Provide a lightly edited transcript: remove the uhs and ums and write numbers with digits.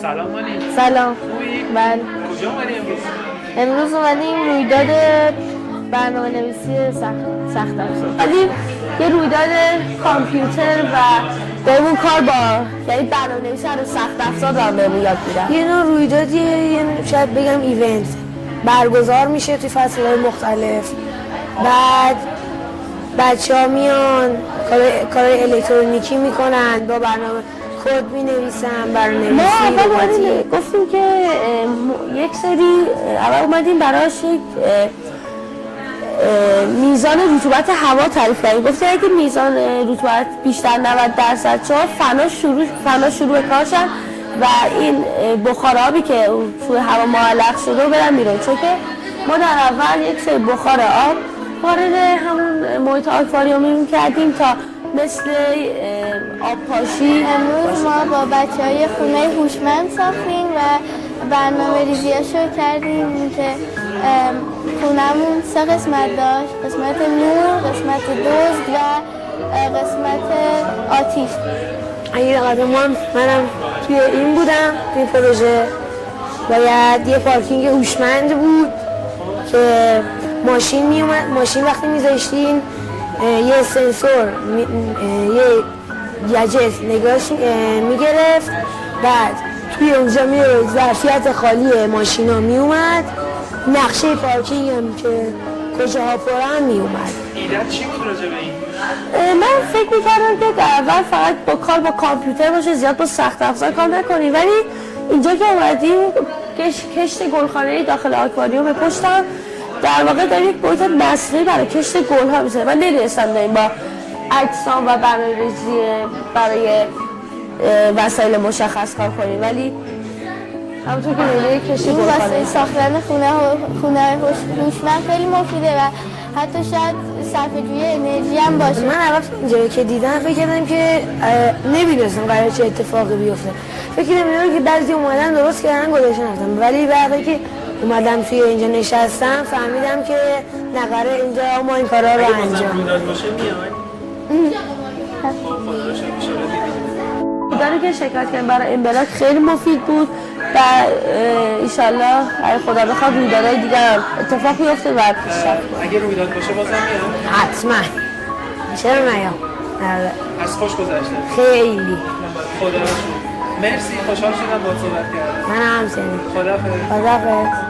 سلام مانی. سلام. خوبی؟ بله. کجا اومدی امروز؟ امروز اومدیم رویداد برنامه نویسی سخت افزار. اومدیم یه رویداد کامپیوتر و بهمون کار با یعنی برنامه نویسی رو سخت افزار رو بهمون یاد میدن. یه نوع رویدادیه، یه شاید بگم ایونت برگزار میشه توی فصل‌های مختلف. بعد بچه‌ها میان کار الکترونیکی میکنن، با برنامه کد مینویسن، برنامه‌نویسی. ما اول اومدیم گفتیم که یک سری اول اومدیم براش یک میزان رطوبت هوا تعریف کردیم. گفتیم اگه میزان رطوبت بیشتر 90% شد فنا شروع کارشن و این بخار آبی که توی هوا معلق شده رو برن بیرون، چون که ما در اول یک سری بخار آب وارد همون محیط آکواریوم کردیم تا مثل آب پاشی. امروز ما با بچه‌های خونه هوشمند ساختیم و برنامه ریزیاشو کردیم که خونه‌مون 3 قسمت داشت: قسمت نور، قسمت دزد و قسمت آتیش. اگه قدمان منم توی این بودم، توی پروژه باید یه پارکینگ هوشمند بود که ماشین میومد، ماشین وقتی میذاشتین یه سنسور یه گجت نگاهش میگرفت، بعد توی اونجا ظرفیت خالی ماشینا میومد، نقشه پارکینگ هم که کجاها پرن میومد. ایدت چی بود راجع به این؟ من فکر میکردم که در اول فقط با کامپیوتر باشه، زیاد با سخت افزار کار نکنیم، ولی اینجا که اومدیم کشت گلخانه‌ای داخل آکواریوم پشتم در واقع در یک محیط مصرفی برای کشت گل‌ها میشه. من نمی‌دونستم داریم با اجسام و برنامه‌ریزی برای وسایل مشخص کار کنیم، ولی همونطور که می‌بینید کشت این گلخانه واسه ساختن خونه هوشمند خیلی مفیده و حتی شاید صرفه‌جویی انرژی هم باشه. من اول اینجا که دیدم فکر کردم که نمی‌دونستم قراره چه اتفاقی بیفته. فکر نمی‌کردم که بعضی اومدن درست کردن گذاشتن رفتن، ولی بعد که اومدم توی اینجا نشستم فهمیدم که نقره اینجا ما این کارا رو انجام رویداد باشه میای؟ داری که شرکت کردیم برای امبلاک خیلی مفید بود و ایشالله اگه خدا بخواد رویدادهای دیگر اتفاق بیفته و پیشرفت. اگه رویداد باشه بازم میای؟ حتما. چرا نیام؟ از خوش گذشته. خیلی. خدا رو شکر. مرسی، خوشحال شدم باهات صحبت کردم. من هم سنی. خداحافظ. خداحافظ.